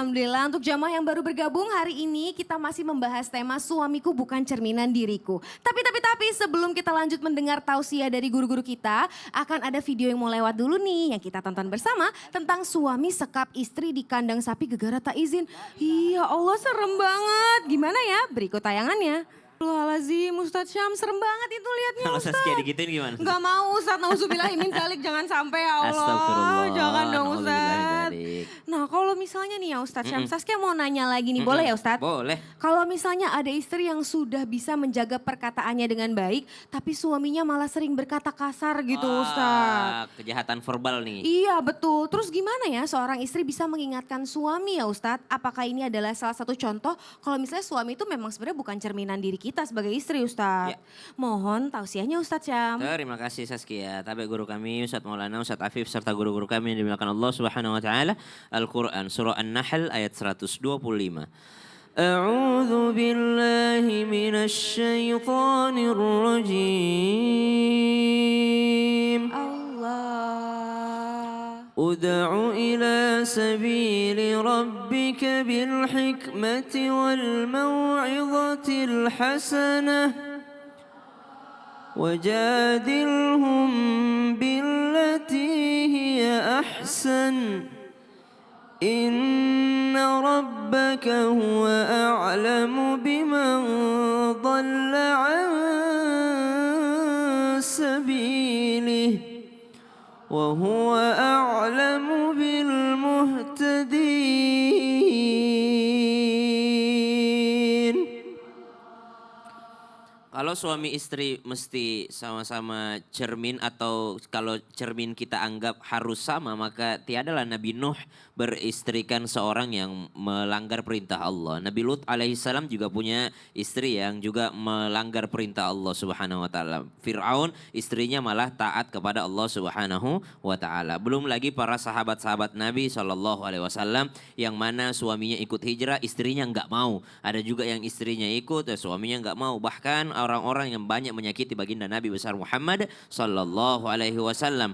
Alhamdulillah untuk jamaah yang baru bergabung hari ini kita masih membahas tema suamiku bukan cerminan diriku. Tapi sebelum kita lanjut mendengar tausiah dari guru-guru kita, akan ada video yang mau lewat dulu nih yang kita tonton bersama tentang suami sekap istri di kandang sapi gegara tak izin. Iya Allah serem banget. Gimana ya? Berikut tayangannya. Astagfirullahaladzim, Ustadz Syam serem banget itu liatnya Kalau Ustadz. Saskia digituin gimana? Gak mau Ustadz, nauzubillahimin dzalik, jangan sampai ya Allah. Astagfirullah. Jangan dong Nauzubillahi Ustadz. dzalik. Nah kalau misalnya nih ya Ustadz Syam, Saskia mau nanya lagi nih, boleh ya Ustadz? Boleh. Kalau misalnya ada istri yang sudah bisa menjaga perkataannya dengan baik, tapi suaminya malah sering berkata kasar gitu Ustadz. Kejahatan verbal nih. Iya betul, terus gimana ya seorang istri bisa mengingatkan suami ya Ustadz? Apakah ini adalah salah satu contoh kalau misalnya suami itu memang sebenarnya bukan cerminan diri kita sebagai istri Ustadz? Ya. Mohon tausiahnya Ustadz Syam. Terima kasih Saskia. Tabe guru kami Ustadz Maulana, Ustadz Afif serta guru-guru kami yang dimuliakan Allah Subhanahu wa taala. Al-Qur'an surah An-Nahl ayat 125. A'udzu billahi minasy syaithanir rajim. Allah. Ud'u ila sabili rabbika bil hikmati wal mau'izatil hasanah wajadilhum billati hiya ahsan inna rabbaka huwa a'lamu biman dhalla an sabilihi wa huwa a'lamu bil muhtadin. Kalau suami istri mesti sama-sama cermin atau kalau cermin kita anggap harus sama, maka tiadalah Nabi Nuh beristrikan seorang yang melanggar perintah Allah. Nabi Lut alaihissalam juga punya istri yang juga melanggar perintah Allah subhanahu wa ta'ala. Fir'aun istrinya malah taat kepada Allah subhanahu wa ta'ala. Belum lagi para sahabat-sahabat Nabi SAW yang mana suaminya ikut hijrah, istrinya nggak mau. Ada juga yang istrinya ikut, suaminya nggak mau. Bahkan orang-orang yang banyak menyakiti baginda Nabi besar Muhammad sallallahu alaihi wasallam.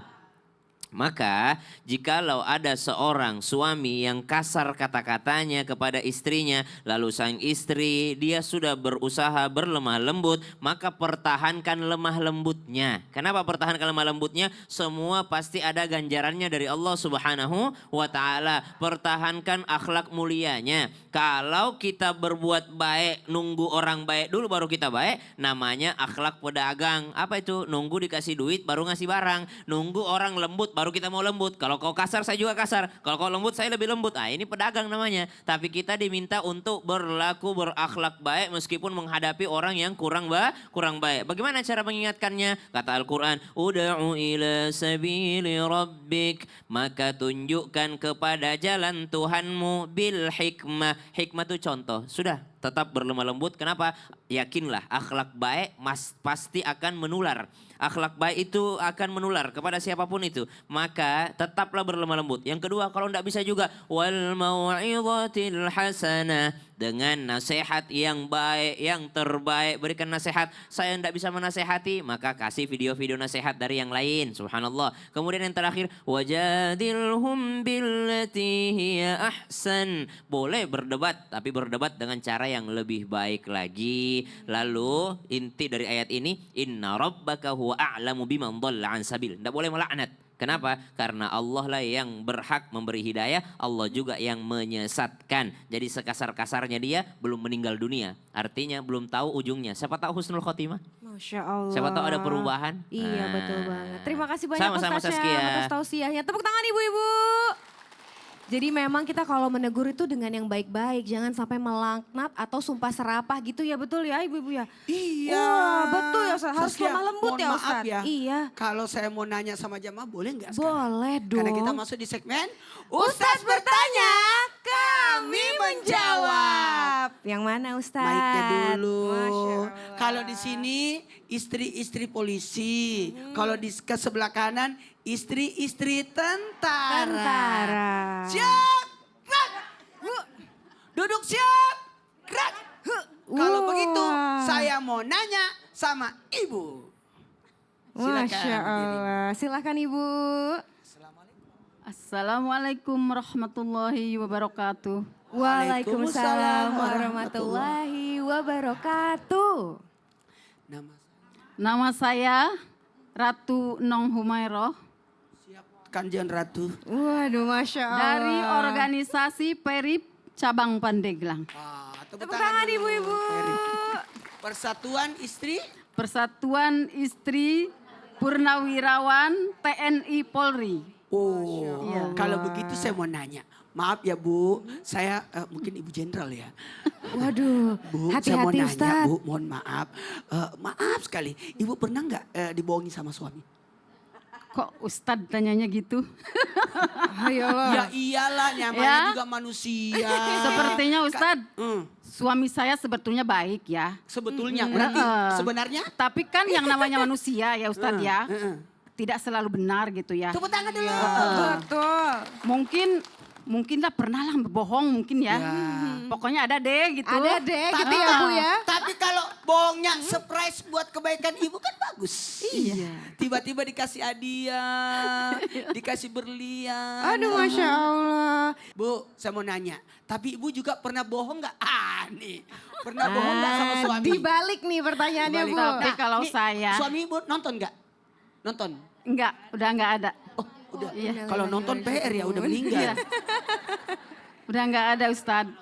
Maka jikalau ada seorang suami yang kasar kata-katanya kepada istrinya, lalu sang istri dia sudah berusaha berlemah lembut, maka pertahankan lemah lembutnya. Kenapa pertahankan lemah lembutnya? Semua pasti ada ganjarannya dari Allah Subhanahu wa taala. Pertahankan akhlak mulianya. Kalau kita berbuat baik, nunggu orang baik dulu baru kita baik, namanya akhlak pedagang. Apa itu? Nunggu dikasih duit baru ngasih barang. Nunggu orang lembut baru kita mau lembut. Kalau kau kasar saya juga kasar. Kalau kau lembut saya lebih lembut. Ah, ini pedagang namanya. Tapi kita diminta untuk berlaku berakhlak baik meskipun menghadapi orang yang kurang baik. Bagaimana cara mengingatkannya? Kata Al-Quran, Ud'u ila sabili rabbik. Maka tunjukkan kepada jalan Tuhanmu bil hikmah. Hikmah itu contoh. Sudah. Tetap berlemah lembut. Kenapa? Yakinlah akhlak baik pasti akan menular. Akhlak baik itu akan menular kepada siapapun itu. Maka tetaplah berlemah lembut. Yang kedua, kalau tidak bisa juga wal mau'izatil hasanah, dengan nasihat yang baik, yang terbaik. Berikan nasihat. Saya tidak bisa menasehati, maka kasih video-video nasihat dari yang lain. Subhanallah. Kemudian yang terakhir, wajadilhum billati hiya ahsan. Boleh berdebat, tapi berdebat dengan cara yang lebih baik lagi. Lalu inti dari ayat ini, inna rabbaka huwa a'lamu biman dhalla an sabil. Tidak boleh melaknat. Kenapa? Karena Allah lah yang berhak memberi hidayah, Allah juga yang menyesatkan. Jadi sekasar-kasarnya dia belum meninggal dunia. Artinya belum tahu ujungnya. Siapa tahu husnul khotimah? Masya Allah. Siapa tahu ada perubahan? Iya betul banget. Terima kasih banyak Sama-sama, Ustaz Syam Saskia. atas tausiahnya. Tepuk tangan ibu-ibu. Jadi memang kita kalau menegur itu dengan yang baik-baik. Jangan sampai melaknat atau sumpah serapah gitu ya, betul ya ibu-ibu ya? Iya. Wah betul ya Ustaz, harus Saskia, lemah lembut mohon ya maaf Ustaz. ya. Iya. Kalau saya mau nanya sama jamaah boleh nggak sekarang? Boleh dong. Karena kita masuk di segmen Ustaz bertanya, kami menjawab. Yang mana Ustaz? Mic-nya dulu. Masya Allah. Kalau di sini istri-istri polisi. Kalau di ke sebelah kanan istri-istri tentara. Tentara. Siap, gerak. Duduk siap, gerak. Kalau begitu saya mau nanya sama ibu. Silakan. Masya Allah. Silakan ibu. Assalamualaikum warahmatullahi wabarakatuh. Waalaikumsalam warahmatullahi wabarakatuh. Nama Nama saya Ratu Nong Humairoh siap Kanjeng Ratu. Waduh, Masya Allah. dari organisasi Perip Cabang Pandeglang. Tepuk tangan ibu-ibu. Persatuan Istri. Persatuan Istri Purnawirawan TNI Polri. Oh, Iya. kalau begitu saya mau nanya. Maaf ya Bu, saya mungkin Ibu Jenderal ya. Waduh, Bu, saya mau hati-hati nanya Ustadz. Bu, mohon maaf. Maaf sekali, Ibu pernah nggak dibohongi sama suami? Kok Ustadz tanyanya gitu? Ayolah. Ya iyalah, namanya Ya. juga manusia. Sepertinya Ustadz, Hmm, suami saya sebetulnya baik ya. sebetulnya, berarti Heeh. sebenarnya? Tapi kan yang namanya manusia ya Ustadz ya, Heeh. tidak selalu benar gitu ya. Tepuk tangan dulu. Betul. Mungkin lah pernah lah berbohong mungkin ya. Ya. Pokoknya ada deh gitu. Ada deh gitu ya Bu ya. Tapi kalau bohongnya surprise buat kebaikan Ibu kan bagus. Iya. Tiba-tiba dikasih hadiah, dikasih berlian. Aduh, Masya Allah. Bu, saya mau nanya. Tapi Ibu juga pernah bohong nggak? Nih. Pernah bohong nggak sama suami? Dibalik nih pertanyaannya Dibalik. Bu. Tapi kalau nih, saya- Suami Ibu nonton nggak? Nonton? Enggak, udah enggak ada. Oh, udah. Iya. Kalau nonton PR ya udah meninggal. Iya. Udah enggak ada Ustadz. Ibu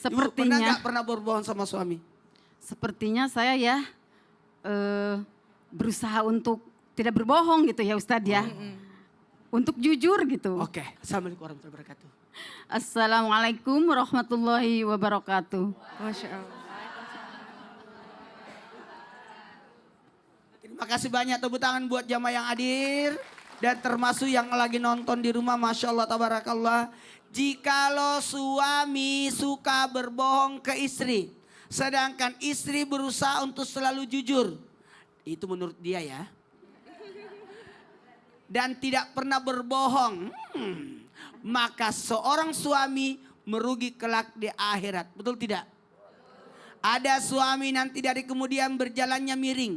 pernah Sepertinya, nggak pernah berbohong sama suami? sepertinya saya ya berusaha untuk tidak berbohong gitu ya Ustadz ya. Untuk jujur gitu. Oke. Assalamualaikum warahmatullahi wabarakatuh. Assalamualaikum warahmatullahi wabarakatuh. Masya Allah. Terima kasih banyak, tepuk tangan buat jamaah yang hadir. Dan termasuk yang lagi nonton di rumah, Masya Allah, tabarakallah. Jikalau suami suka berbohong ke istri, sedangkan istri berusaha untuk selalu jujur. Itu menurut dia ya. Dan tidak pernah berbohong. Maka seorang suami merugi kelak di akhirat. Betul tidak? Ada suami nanti dari kemudian berjalannya miring.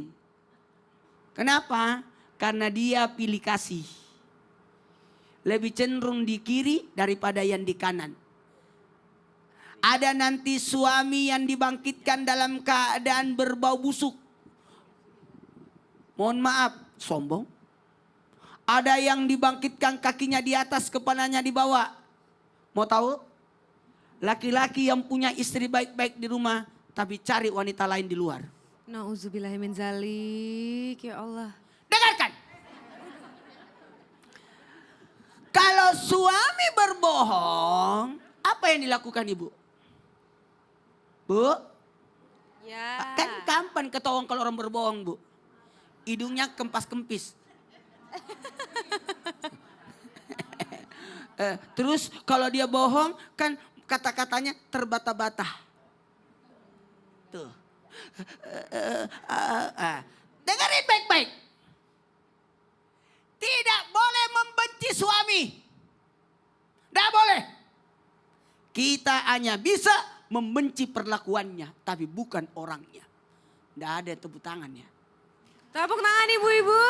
Kenapa? Karena dia pilih kasih. Lebih cenderung di kiri daripada yang di kanan. Ada nanti suami yang dibangkitkan dalam keadaan berbau busuk. Mohon maaf, sombong. Ada yang dibangkitkan kakinya di atas, kepalanya di bawah. Mau tahu? Laki-laki yang punya istri baik-baik di rumah, tapi cari wanita lain di luar. Nauzubillahimin zalik, ya Allah. Dengarkan. Kalau suami berbohong, apa yang dilakukan ibu? Bu? Ya. Kan kapan ketahuan kalau orang berbohong bu? Hidungnya kempas-kempis. Terus kalau dia bohong kan kata-katanya terbata-bata. Tuh. Dengerin baik-baik. Tidak boleh membenci suami. Tidak boleh. Kita hanya bisa membenci perlakuannya, tapi bukan orangnya. Tidak ada tepuk tangannya. Tepuk tangan ibu-ibu.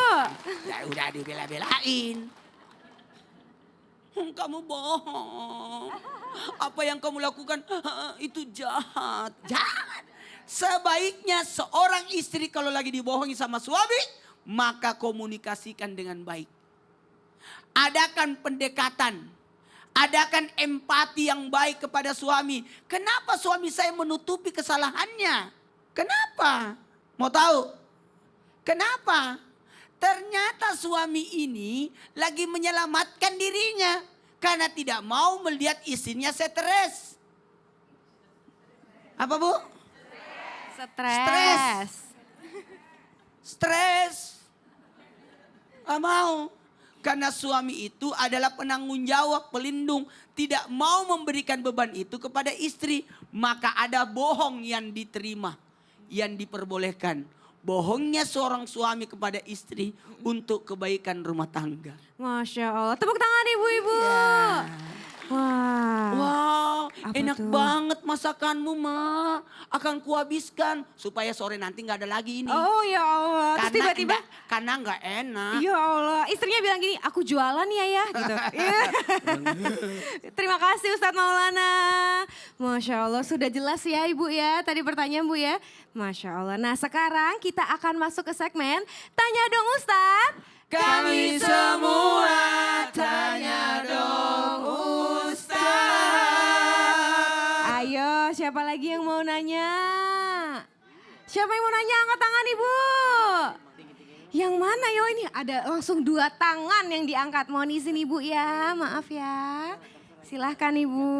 Udah dibela-belain. Kamu bohong. Apa yang kamu lakukan itu jahat. Jangan. Sebaiknya seorang istri kalau lagi dibohongi sama suami, maka komunikasikan dengan baik. Adakan pendekatan. Adakan empati yang baik kepada suami. Kenapa suami saya menutupi kesalahannya? Kenapa? Mau tahu? Kenapa? Ternyata suami ini lagi menyelamatkan dirinya. Karena tidak mau melihat istrinya stres. Apa bu? Stres. Stres. Gak mau. Karena suami itu adalah penanggung jawab, pelindung. Tidak mau memberikan beban itu kepada istri. Maka ada bohong yang diterima. Yang diperbolehkan. Bohongnya seorang suami kepada istri untuk kebaikan rumah tangga. Masya Allah. Tepuk tangan ibu-ibu. Wah. Wow, Apa enak tuh? banget masakanmu, Ma. Akan kuhabiskan supaya sore nanti nggak ada lagi ini. Oh ya Allah. Terus tiba-tiba, Karena nggak enak. ya Allah, istrinya bilang gini, aku jualan ya ya gitu. Iya. Terima kasih Ustadz Maulana. Masya Allah, sudah jelas ya Ibu ya, tadi pertanyaan Bu ya. Masya Allah. Nah sekarang kita akan masuk ke segmen Tanya Dong Ustadz. Kami semua tanya dong Ustaz. Ayo, siapa lagi yang mau nanya? Siapa yang mau nanya? Angkat tangan Ibu. Yang mana yo ini? Ada langsung 2 tangan yang diangkat. Mohon izin Ibu ya, maaf ya. Silahkan Ibu.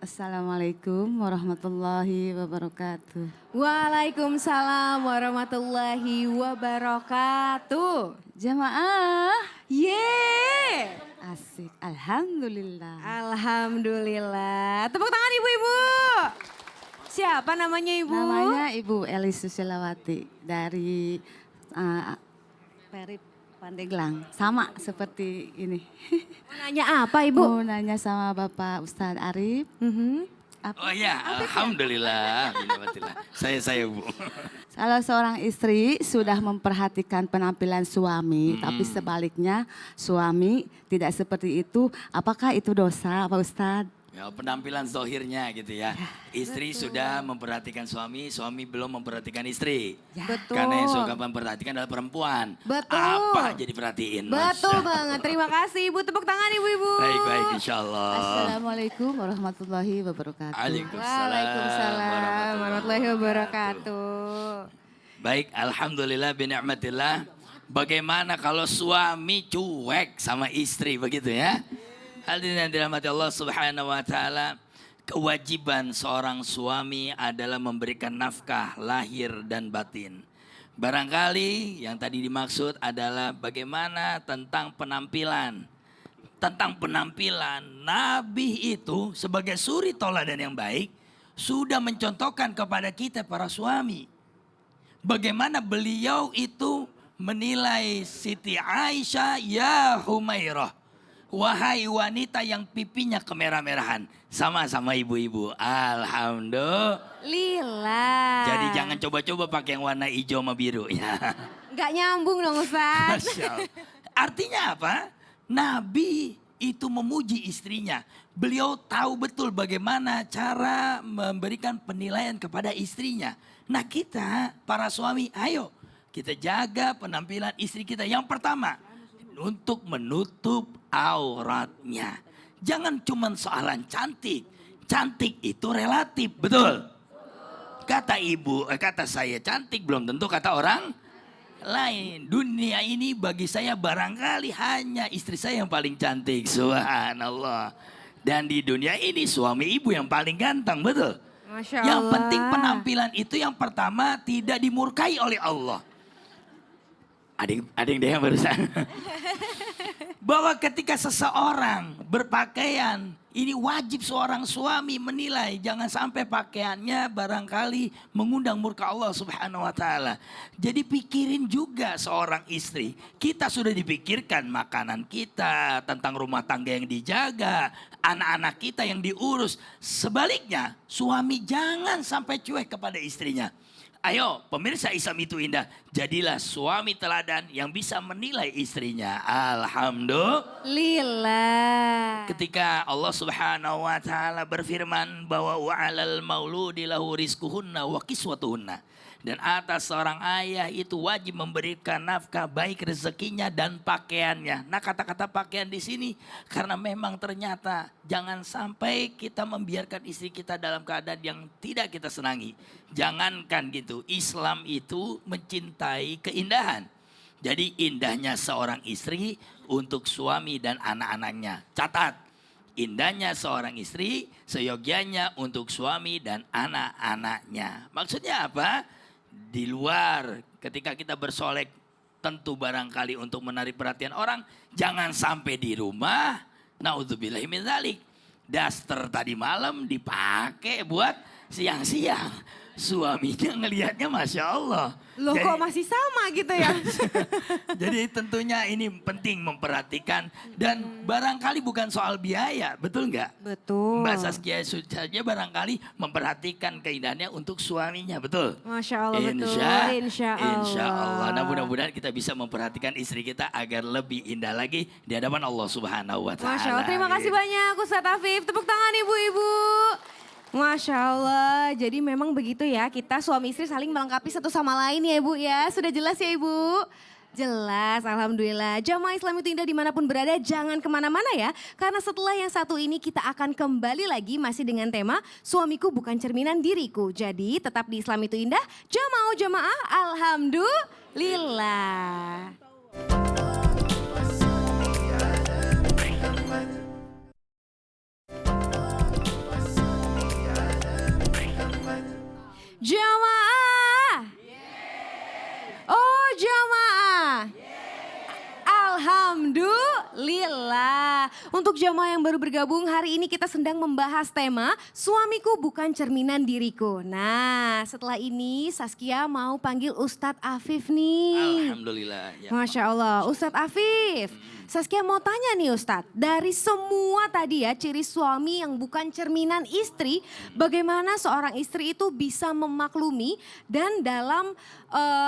Assalamualaikum warahmatullahi wabarakatuh. Waalaikumsalam warahmatullahi wabarakatuh. Jamaah, Yeay. asik. Alhamdulillah. Alhamdulillah. Tepuk tangan Ibu-Ibu. Siapa namanya Ibu? Namanya Ibu Eli Susilawati dari Perip Pandeglang. Sama seperti ini. Mau nanya apa Ibu? Mau nanya sama Bapak Ustadz Arif. Oh ya, alhamdulillah. Alhamdulillah. Saya Bu. Kalau seorang istri sudah memperhatikan penampilan suami, tapi sebaliknya suami tidak seperti itu, apakah itu dosa Pak Ustadz? Ya, penampilan zohirnya gitu ya. Istri sudah memperhatikan suami, suami belum memperhatikan istri. Betul. Karena yang suka memperhatikan adalah perempuan. Betul. Apa jadi perhatiin? Betul Masya banget. Terima kasih Ibu. Tepuk tangan Ibu-Ibu. Baik, insya Allah. Assalamualaikum warahmatullahi wabarakatuh. Waalaikumsalam warahmatullahi wabarakatuh. Baik, alhamdulillah bini'matillah. Bagaimana kalau suami cuek sama istri begitu ya? Hadirin yang dirahmati Allah Subhanahu wa taala, kewajiban seorang suami adalah memberikan nafkah lahir dan batin. Barangkali yang tadi dimaksud adalah bagaimana tentang penampilan. Tentang penampilan, Nabi itu sebagai suri toladan yang baik sudah mencontohkan kepada kita para suami. Bagaimana beliau itu menilai Siti Aisyah, ya Humairah. Wahai wanita yang pipinya kemerah-merahan. Sama-sama ibu-ibu. Alhamdulillah. Lila. Jadi jangan coba-coba pakai yang warna hijau sama biru. Ya. Nggak nyambung dong Ustaz. Masya Allah. Artinya apa? Nabi itu memuji istrinya. Beliau tahu betul bagaimana cara memberikan penilaian kepada istrinya. Nah kita para suami, ayo kita jaga penampilan istri kita. Yang pertama, untuk menutup auratnya. Jangan cuma soalan cantik. Cantik itu relatif, betul? Kata ibu, kata saya cantik belum tentu kata orang lain. Dunia ini bagi saya barangkali hanya istri saya yang paling cantik. Subhanallah. Dan di dunia ini suami ibu yang paling ganteng, betul? Masya Yang Allah. penting penampilan itu yang pertama tidak dimurkai oleh Allah. Ada yang dia yang barusan. Bahwa ketika seseorang berpakaian, ini wajib seorang suami menilai. Jangan sampai pakaiannya barangkali mengundang murka Allah Subhanahu wa taala. Jadi pikirin juga seorang istri. Kita sudah dipikirkan makanan kita, tentang rumah tangga yang dijaga, anak-anak kita yang diurus. Sebaliknya, suami jangan sampai cuek kepada istrinya. Ayo pemirsa Islam itu indah, jadilah suami teladan yang bisa menilai istrinya. Alhamdulillah. Lila. Ketika Allah Subhanahu wa taala berfirman bahwa wa'alal mauludi lahu rizquhunna wa kiswatuhunna. Dan atas seorang ayah itu wajib memberikan nafkah baik rezekinya dan pakaiannya. Nah kata-kata pakaian di sini karena memang ternyata jangan sampai kita membiarkan istri kita dalam keadaan yang tidak kita senangi. Jangankan gitu, Islam itu mencintai keindahan. Jadi indahnya seorang istri untuk suami dan anak-anaknya. Catat, indahnya seorang istri seyogianya untuk suami dan anak-anaknya. Maksudnya apa? Di luar ketika kita bersolek tentu barangkali untuk menarik perhatian orang. Jangan sampai di rumah, naudzubillahi min dzalik, daster tadi malam dipakai buat siang-siang. suaminya ngelihatnya Masya Allah. Loh Jadi- kok masih sama gitu ya? Jadi tentunya ini penting memperhatikan dan barangkali bukan soal biaya, betul nggak? Betul. Mbak Saskia saja barangkali memperhatikan keindahannya untuk suaminya, betul? Masya Allah betul. Insya Allah. Insya Allah. Nah mudah-mudahan kita bisa memperhatikan istri kita agar lebih indah lagi di hadapan Allah Subhanahu Wa Taala. Masya Allah, terima kasih banyak Ustadz Afif. Tepuk tangan ibu-ibu. Masya Allah, jadi memang begitu ya, kita suami istri saling melengkapi satu sama lain ya Ibu ya. Sudah jelas ya Ibu? Jelas, Alhamdulillah. Jamaah Islam itu indah dimanapun berada, jangan kemana-mana ya. Karena setelah yang satu ini kita akan kembali lagi masih dengan tema Suamiku Bukan Cerminan Diriku. Jadi tetap di Islam itu indah, jamaah, Alhamdulillah. Jamaah. Oh jamaah. Alhamdulillah. Untuk jamaah yang baru bergabung, hari ini kita sedang membahas tema Suamiku Bukan Cerminan Diriku. Nah setelah ini Saskia mau panggil Ustadz Afif nih. Alhamdulillah. Ya. Masya Allah, Ustadz Afif. Saskia mau tanya nih Ustadz, dari semua tadi ya ciri suami yang bukan cerminan istri, bagaimana seorang istri itu bisa memaklumi dan dalam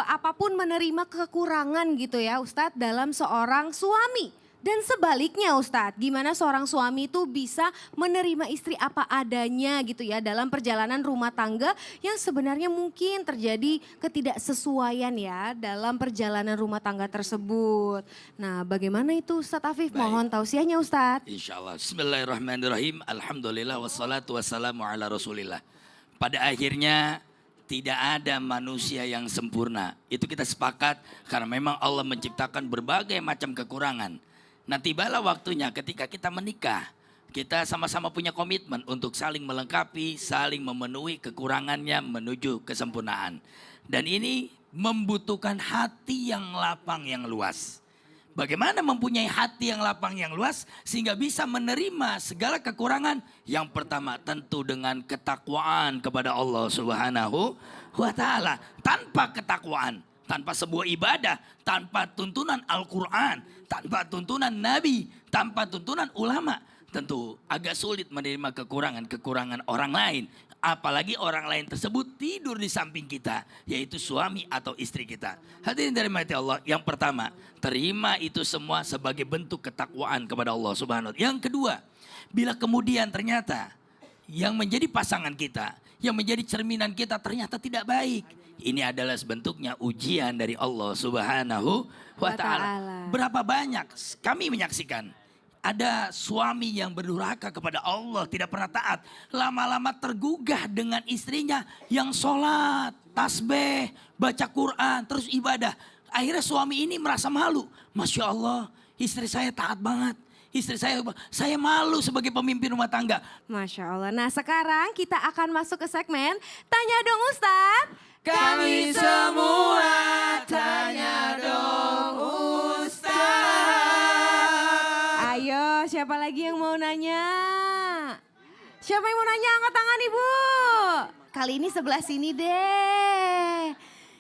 apapun menerima kekurangan gitu ya Ustadz dalam seorang suami. Dan sebaliknya Ustadz, gimana seorang suami itu bisa menerima istri apa adanya gitu ya dalam perjalanan rumah tangga yang sebenarnya mungkin terjadi ketidaksesuaian ya dalam perjalanan rumah tangga tersebut. Nah bagaimana itu Ustadz Afif? Baik. Mohon tausiahnya Ustadz. Insya Allah. Bismillahirrahmanirrahim. Alhamdulillah wassalatu wassalamu ala rasulillah. Pada akhirnya tidak ada manusia yang sempurna. Itu kita sepakat karena memang Allah menciptakan berbagai macam kekurangan. Nah tibalah waktunya ketika kita menikah. Kita sama-sama punya komitmen untuk saling melengkapi, saling memenuhi kekurangannya menuju kesempurnaan. Dan ini membutuhkan hati yang lapang yang luas. Bagaimana mempunyai hati yang lapang yang luas sehingga bisa menerima segala kekurangan? Yang pertama tentu dengan ketakwaan kepada Allah Subhanahu wa Ta'ala. Tanpa ketakwaan, tanpa sebuah ibadah, tanpa tuntunan Al-Quran, tanpa tuntunan Nabi, tanpa tuntunan ulama, tentu agak sulit menerima kekurangan-kekurangan orang lain. Apalagi orang lain tersebut tidur di samping kita, yaitu suami atau istri kita. Hadirin dari mati Allah, yang pertama, terima itu semua sebagai bentuk ketakwaan kepada Allah Subhanahu wa Ta'ala. Yang kedua, bila kemudian ternyata yang menjadi pasangan kita, yang menjadi cerminan kita ternyata tidak baik, ini adalah sebentuknya ujian dari Allah Subhanahu wa Ta'ala. Berapa banyak kami menyaksikan ada suami yang berdurhaka kepada Allah, tidak pernah taat. Lama-lama tergugah dengan istrinya yang sholat, tasbih, baca Quran, terus ibadah. Akhirnya suami ini merasa malu. Masya Allah, istri saya taat banget. Istri saya malu sebagai pemimpin rumah tangga. Masya Allah. Nah sekarang kita akan masuk ke segmen Tanya Dong Ustadz. Kami semua tanya dong Ustaz. Ayo siapa lagi yang mau nanya? Siapa yang mau nanya angkat tangan Ibu. Kali ini sebelah sini deh.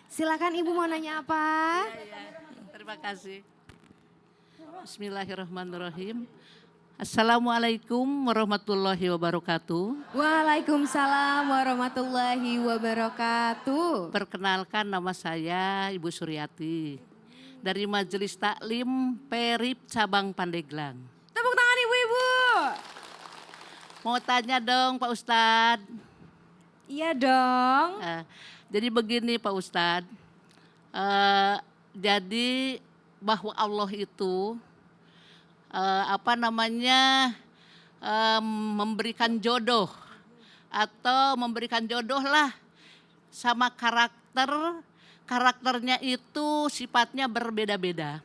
Silakan Ibu mau nanya apa? Terima kasih. Bismillahirrahmanirrahim. Assalamualaikum warahmatullahi wabarakatuh. Waalaikumsalam warahmatullahi wabarakatuh. Perkenalkan nama saya Ibu Suryati dari Majelis Taklim Perip Cabang Pandeglang. Tepuk tangan Ibu-ibu. Mau tanya dong Pak Ustadz. Iya dong. Jadi begini Pak Ustadz. Jadi bahwa Allah itu memberikan jodoh atau memberikan jodoh lah sama karakternya itu sifatnya berbeda-beda.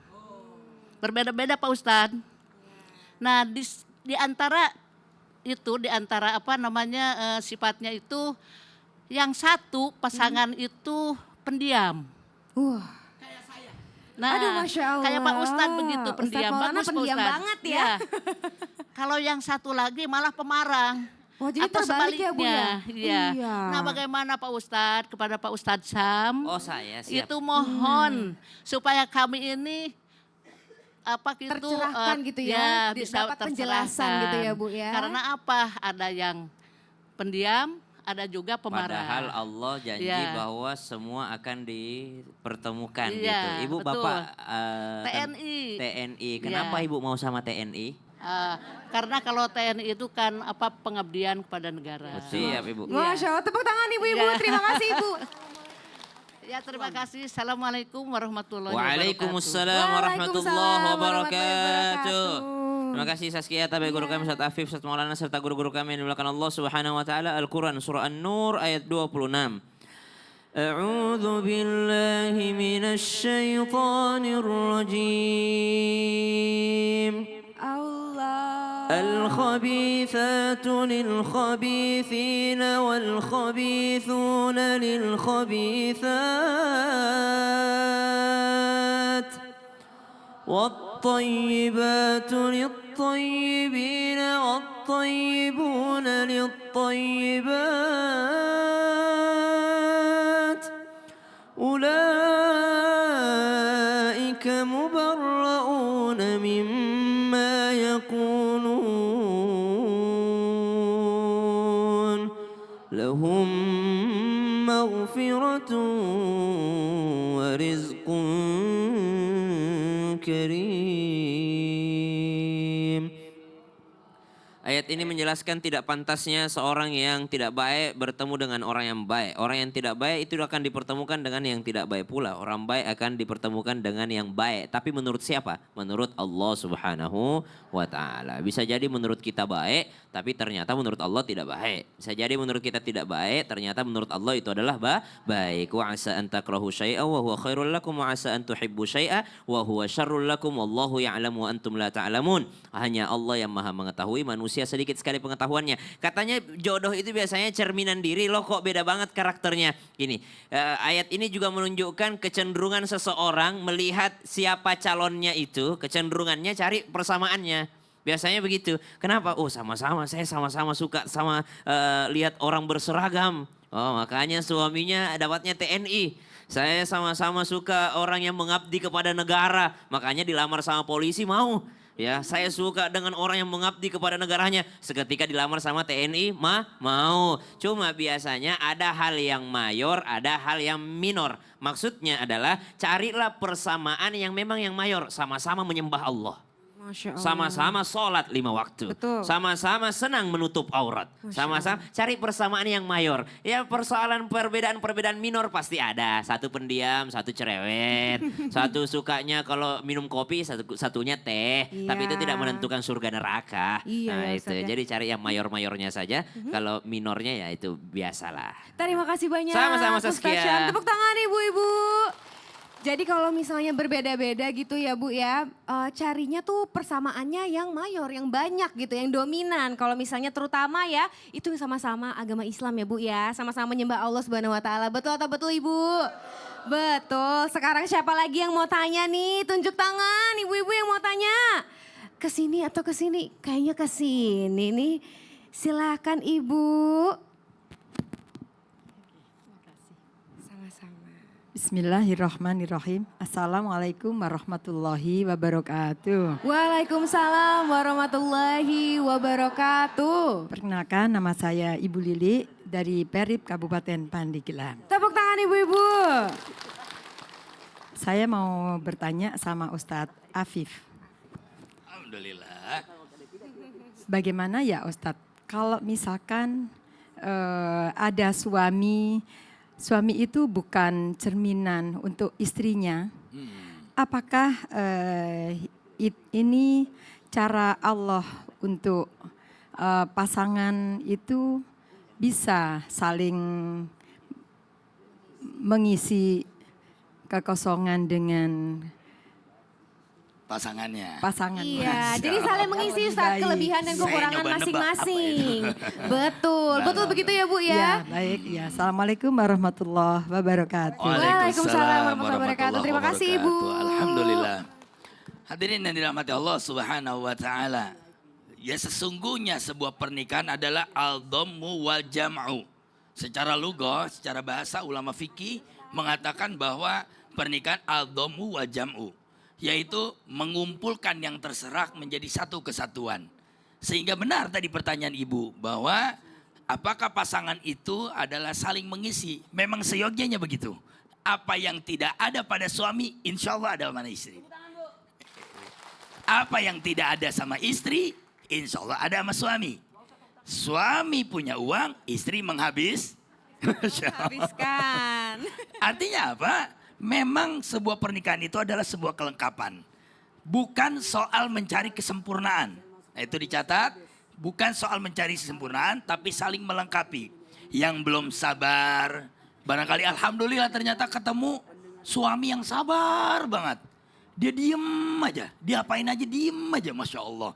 Berbeda-beda Pak Ustadz. Nah di antara sifatnya itu yang satu pasangan itu pendiam. Wah. Nah, Aduh, Masya Allah. kayak Pak Ustadz begitu pendiam. Ustadz Maulana Bagus Pak pendiam Ustadz. banget ya. Iya. Kalau yang satu lagi malah pemarah. Oh, jadi Atau terbalik ya, Bu, ya? Iya. Iya. Nah, bagaimana Pak Ustadz, kepada Pak Ustadz Sam? Oh saya siap. Itu mohon supaya kami ini apa gitu Tercerahkan gitu ya, bisa dapat penjelasan gitu ya, Bu, ya. Karena apa? Ada yang pendiam, ada juga pemarah. Padahal Allah janji Iya. bahwa semua akan dipertemukan Iya, gitu. Ibu betul. Bapak TNI. TNI. Kenapa Iya. Ibu mau sama TNI? Karena kalau TNI itu kan apa pengabdian kepada negara. Siap Ibu. Masya Allah, tepuk tangan ibu-ibu. Iya. Terima kasih ibu. Ya terima kasih. Assalamualaikum warahmatullahi wabarakatuh. Waalaikumsalam warahmatullahi wabarakatuh. wabarakatuh. Terima kasih Saskia, tabi guru kami Ustaz Afif, Ustaz Maulana serta guru-guru kami yang dimulakan Allah Subhanahu wa taala. Al-Qur'an surah An-Nur ayat 26. A'udzu billahi minasy syaithanir rajim. Allah. الخبيثات للخبيثين والخبيثون للخبيثات والطيبات للطيبين والطيبون للطيبات أولئك مبرؤون مما يقولون لهم مغفرة ورزق كريم. Ayat ini menjelaskan tidak pantasnya seorang yang tidak baik bertemu dengan orang yang baik. Orang yang tidak baik itu akan dipertemukan dengan yang tidak baik pula. Orang baik akan dipertemukan dengan yang baik. Tapi menurut siapa? Menurut Allah Subhanahu wa taala. Bisa jadi menurut kita baik, tapi ternyata menurut Allah tidak baik. Bisa jadi menurut kita tidak baik, ternyata menurut Allah itu adalah baik. Wa asa an takrahu syai'a wa huwa khairul lakum wa asa an tuhibbu syai'a wa huwa syarrul lakum wallahu ya'lamu wa antum la ta'lamun. Hanya Allah yang Maha mengetahui, manusia sedikit sekali pengetahuannya. Katanya jodoh itu biasanya cerminan diri, loh kok beda banget karakternya. Gini, ayat ini juga menunjukkan kecenderungan seseorang melihat siapa calonnya itu, kecenderungannya cari persamaannya. Biasanya begitu. Kenapa? Oh sama-sama, saya sama-sama suka sama lihat orang berseragam. Oh makanya suaminya dapatnya TNI. Saya sama-sama suka orang yang mengabdi kepada negara. Makanya dilamar sama polisi mau. Ya, saya suka dengan orang yang mengabdi kepada negaranya. Seketika dilamar sama TNI, mau. Cuma biasanya ada hal yang mayor, ada hal yang minor. Maksudnya adalah carilah persamaan yang memang yang mayor. Sama-sama menyembah Allah. Masya Allah. Sama-sama sholat 5 waktu. Betul. Sama-sama senang menutup aurat. Sama-sama cari persamaan yang mayor. Ya persoalan perbedaan-perbedaan minor pasti ada. Satu pendiam, satu cerewet. Satu sukanya kalau minum kopi, satunya teh. Iya. Tapi itu tidak menentukan surga neraka. Iya, Nah ya, itu. Ustaz, ya. Jadi cari yang mayor-mayornya saja. Kalau minornya ya itu biasalah. Terima kasih banyak. Sama-sama, Ustaz Saskia. Syam. Tepuk tangan ibu-ibu. Jadi kalau misalnya berbeda-beda gitu ya Bu ya, carinya tuh persamaannya yang mayor, yang banyak gitu, yang dominan. Kalau misalnya terutama ya, itu sama-sama agama Islam ya Bu ya, sama-sama menyembah Allah Subhanahu wa taala. Betul atau betul Ibu? Betul. Sekarang siapa lagi yang mau tanya nih? Tunjuk tangan ibu-ibu yang mau tanya. Kesini atau kesini? Kayaknya kesini nih. Silakan Ibu. Bismillahirrahmanirrahim. Assalamualaikum warahmatullahi wabarakatuh. Waalaikumsalam warahmatullahi wabarakatuh. Perkenalkan, nama saya Ibu Lili dari Perip Kabupaten Pandeglang. Tepuk tangan ibu-ibu. Saya mau bertanya sama Ustadz Afif. Alhamdulillah. Bagaimana ya Ustadz kalau misalkan ada suami itu bukan cerminan untuk istrinya. Apakah ini cara Allah untuk pasangan itu bisa saling mengisi kekosongan dengan Pasangannya. Iya, jadi saling mengisi Ustaz kelebihan dan Saya kekurangan nyoba nebak masing-masing. apa Betul, betul begitu ya Bu Ya, ya. baik ya. Assalamualaikum warahmatullahi wabarakatuh. Waalaikumsalam warahmatullahi wabarakatuh. Terima kasih, Ibu. Alhamdulillah. Hadirin yang dirahmati Allah Subhanahu wa taala. Ya sesungguhnya sebuah pernikahan adalah al-dhammu wal jam'u. Secara lugah, secara bahasa ulama fikih mengatakan bahwa pernikahan al-dhammu wal jam'u, yaitu mengumpulkan yang terserah menjadi satu kesatuan. Sehingga benar tadi pertanyaan ibu bahwa apakah pasangan itu adalah saling mengisi. Memang seyogyanya begitu. Apa yang tidak ada pada suami, insya Allah ada pada istri. Apa yang tidak ada sama istri, insya Allah ada sama suami. Suami punya uang, istri Habiskan. Artinya apa? Memang sebuah pernikahan itu adalah sebuah kelengkapan. Bukan soal mencari kesempurnaan. Nah, itu dicatat. Bukan soal mencari kesempurnaan, tapi saling melengkapi. Yang belum sabar, barangkali alhamdulillah ternyata ketemu suami yang sabar banget. Dia diem aja, diapain aja diem aja, Masya Allah.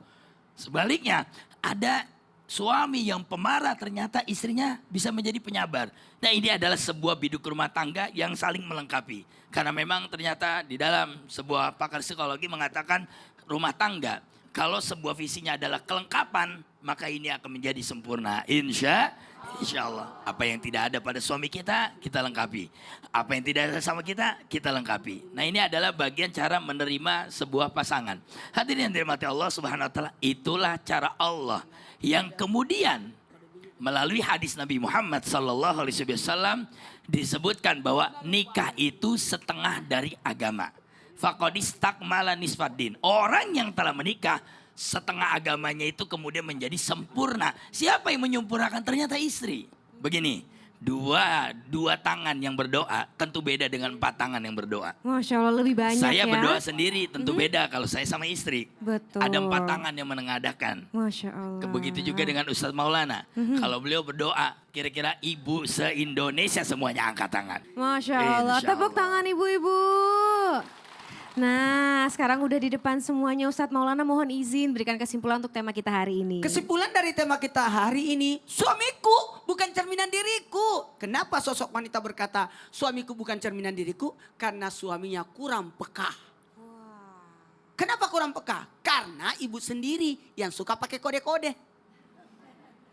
Sebaliknya, ada suami yang pemarah ternyata istrinya bisa menjadi penyabar. Nah, ini adalah sebuah biduk rumah tangga yang saling melengkapi. Karena memang ternyata di dalam sebuah pakar psikologi mengatakan rumah tangga, kalau sebuah visinya adalah kelengkapan, maka ini akan menjadi sempurna. Insya Allah. Apa yang tidak ada pada suami kita, kita lengkapi. Apa yang tidak ada sama kita, kita lengkapi. Nah, ini adalah bagian cara menerima sebuah pasangan. Hadirin yang dirahmati Allah Subhanahu wa taala, itulah cara Allah yang kemudian melalui hadis Nabi Muhammad sallallahu alaihi wasallam disebutkan bahwa nikah itu setengah dari agama. Faqadistakmala nisfaddin. Orang yang telah menikah setengah agamanya itu kemudian menjadi sempurna. Siapa yang menyempurnakan? Ternyata istri. Begini, dua tangan yang berdoa tentu beda dengan 4 tangan yang berdoa. Masya Allah, lebih banyak Saya ya. berdoa sendiri tentu beda kalau saya sama istri. Betul. Ada 4 tangan yang menengadahkan. Masya Allah. Begitu juga dengan Ustadz Maulana. Kalau beliau berdoa, kira-kira ibu se-Indonesia semuanya angkat tangan. Masya Allah. Insya Tepuk Allah. tangan ibu-ibu. Nah, sekarang udah di depan semuanya, Ustadz Maulana mohon izin berikan kesimpulan untuk tema kita hari ini. Kesimpulan dari tema kita hari ini, suamiku bukan cerminan diriku. Kenapa sosok wanita berkata, suamiku bukan cerminan diriku? Karena suaminya kurang peka. Kenapa kurang peka? Karena ibu sendiri yang suka pakai kode-kode.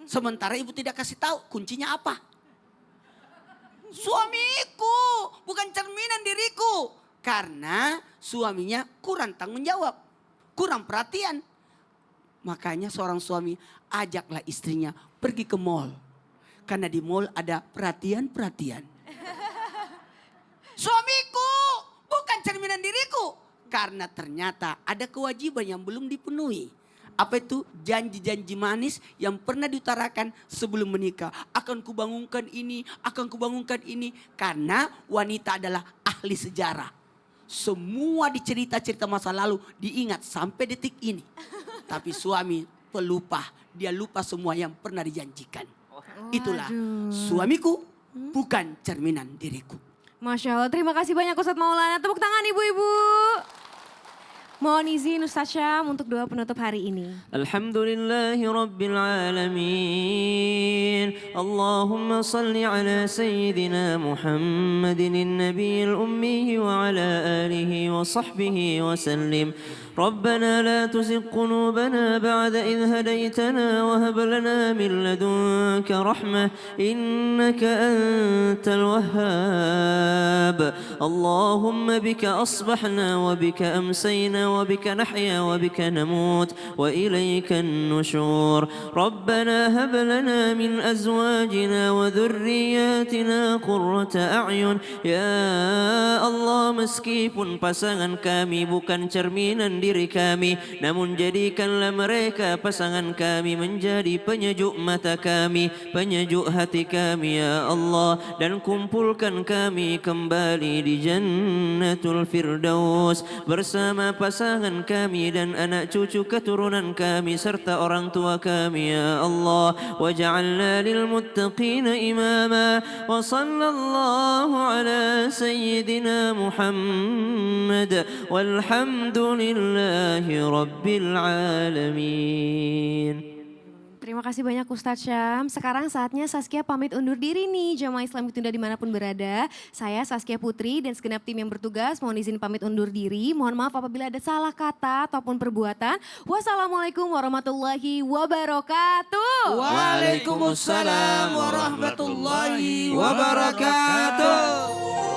Sementara ibu tidak kasih tahu kuncinya apa. Suamiku bukan cerminan diriku. Karena suaminya kurang tanggung jawab, kurang perhatian. Makanya seorang suami ajaklah istrinya pergi ke mall. Karena di mall ada perhatian-perhatian. Suamiku bukan cerminan diriku. Karena ternyata ada kewajiban yang belum dipenuhi. Apa itu? Janji-janji manis yang pernah diutarakan sebelum menikah. Akan kubangunkan ini, akan kubangunkan ini. Karena wanita adalah ahli sejarah. Semua dicerita-cerita masa lalu diingat sampai detik ini. Tapi suami pelupa, dia lupa semua yang pernah dijanjikan. Itulah suamiku bukan cerminan diriku. Masya Allah, terima kasih banyak Ustadz Maulana. Tepuk tangan ibu-ibu. Mohon izin Ustadz Syam untuk doa penutup hari ini. Alhamdulillahi Rabbil Alamin. Allahumma salli ala Sayyidina Muhammadin Nabiyil Ummi wa ala alihi wa sahbihi wa sallim. ربنا لا تزغ قلوبنا بعد إذ هديتنا وهب لنا من لدنك رحمة إنك أنت الوهاب اللهم بك أصبحنا وبك أمسينا وبك نحيا وبك نموت وإليك النشور ربنا هب لنا من أزواجنا وذرياتنا قرة أعين يا الله meskipun pasangan kami bukan cerminan diri kami, namun jadikanlah mereka pasangan kami menjadi penyejuk mata kami, penyejuk hati kami ya Allah, dan kumpulkan kami kembali di Jannatul Firdaus bersama pasangan kami dan anak cucu keturunan kami serta orang tua kami ya Allah, waj'alna lil muttaqina imama wa sallallahu ala sayyidina Muhammad walhamdulillahi rabbil alamin. Terima kasih banyak Ustadz Syam. Sekarang saatnya Saskia pamit undur diri nih. Jamaah Islam Tunda dimanapun berada. Saya Saskia Putri dan segenap tim yang bertugas mohon izin pamit undur diri. Mohon maaf apabila ada salah kata ataupun perbuatan. Wassalamualaikum warahmatullahi wabarakatuh. Waalaikumsalam warahmatullahi wabarakatuh.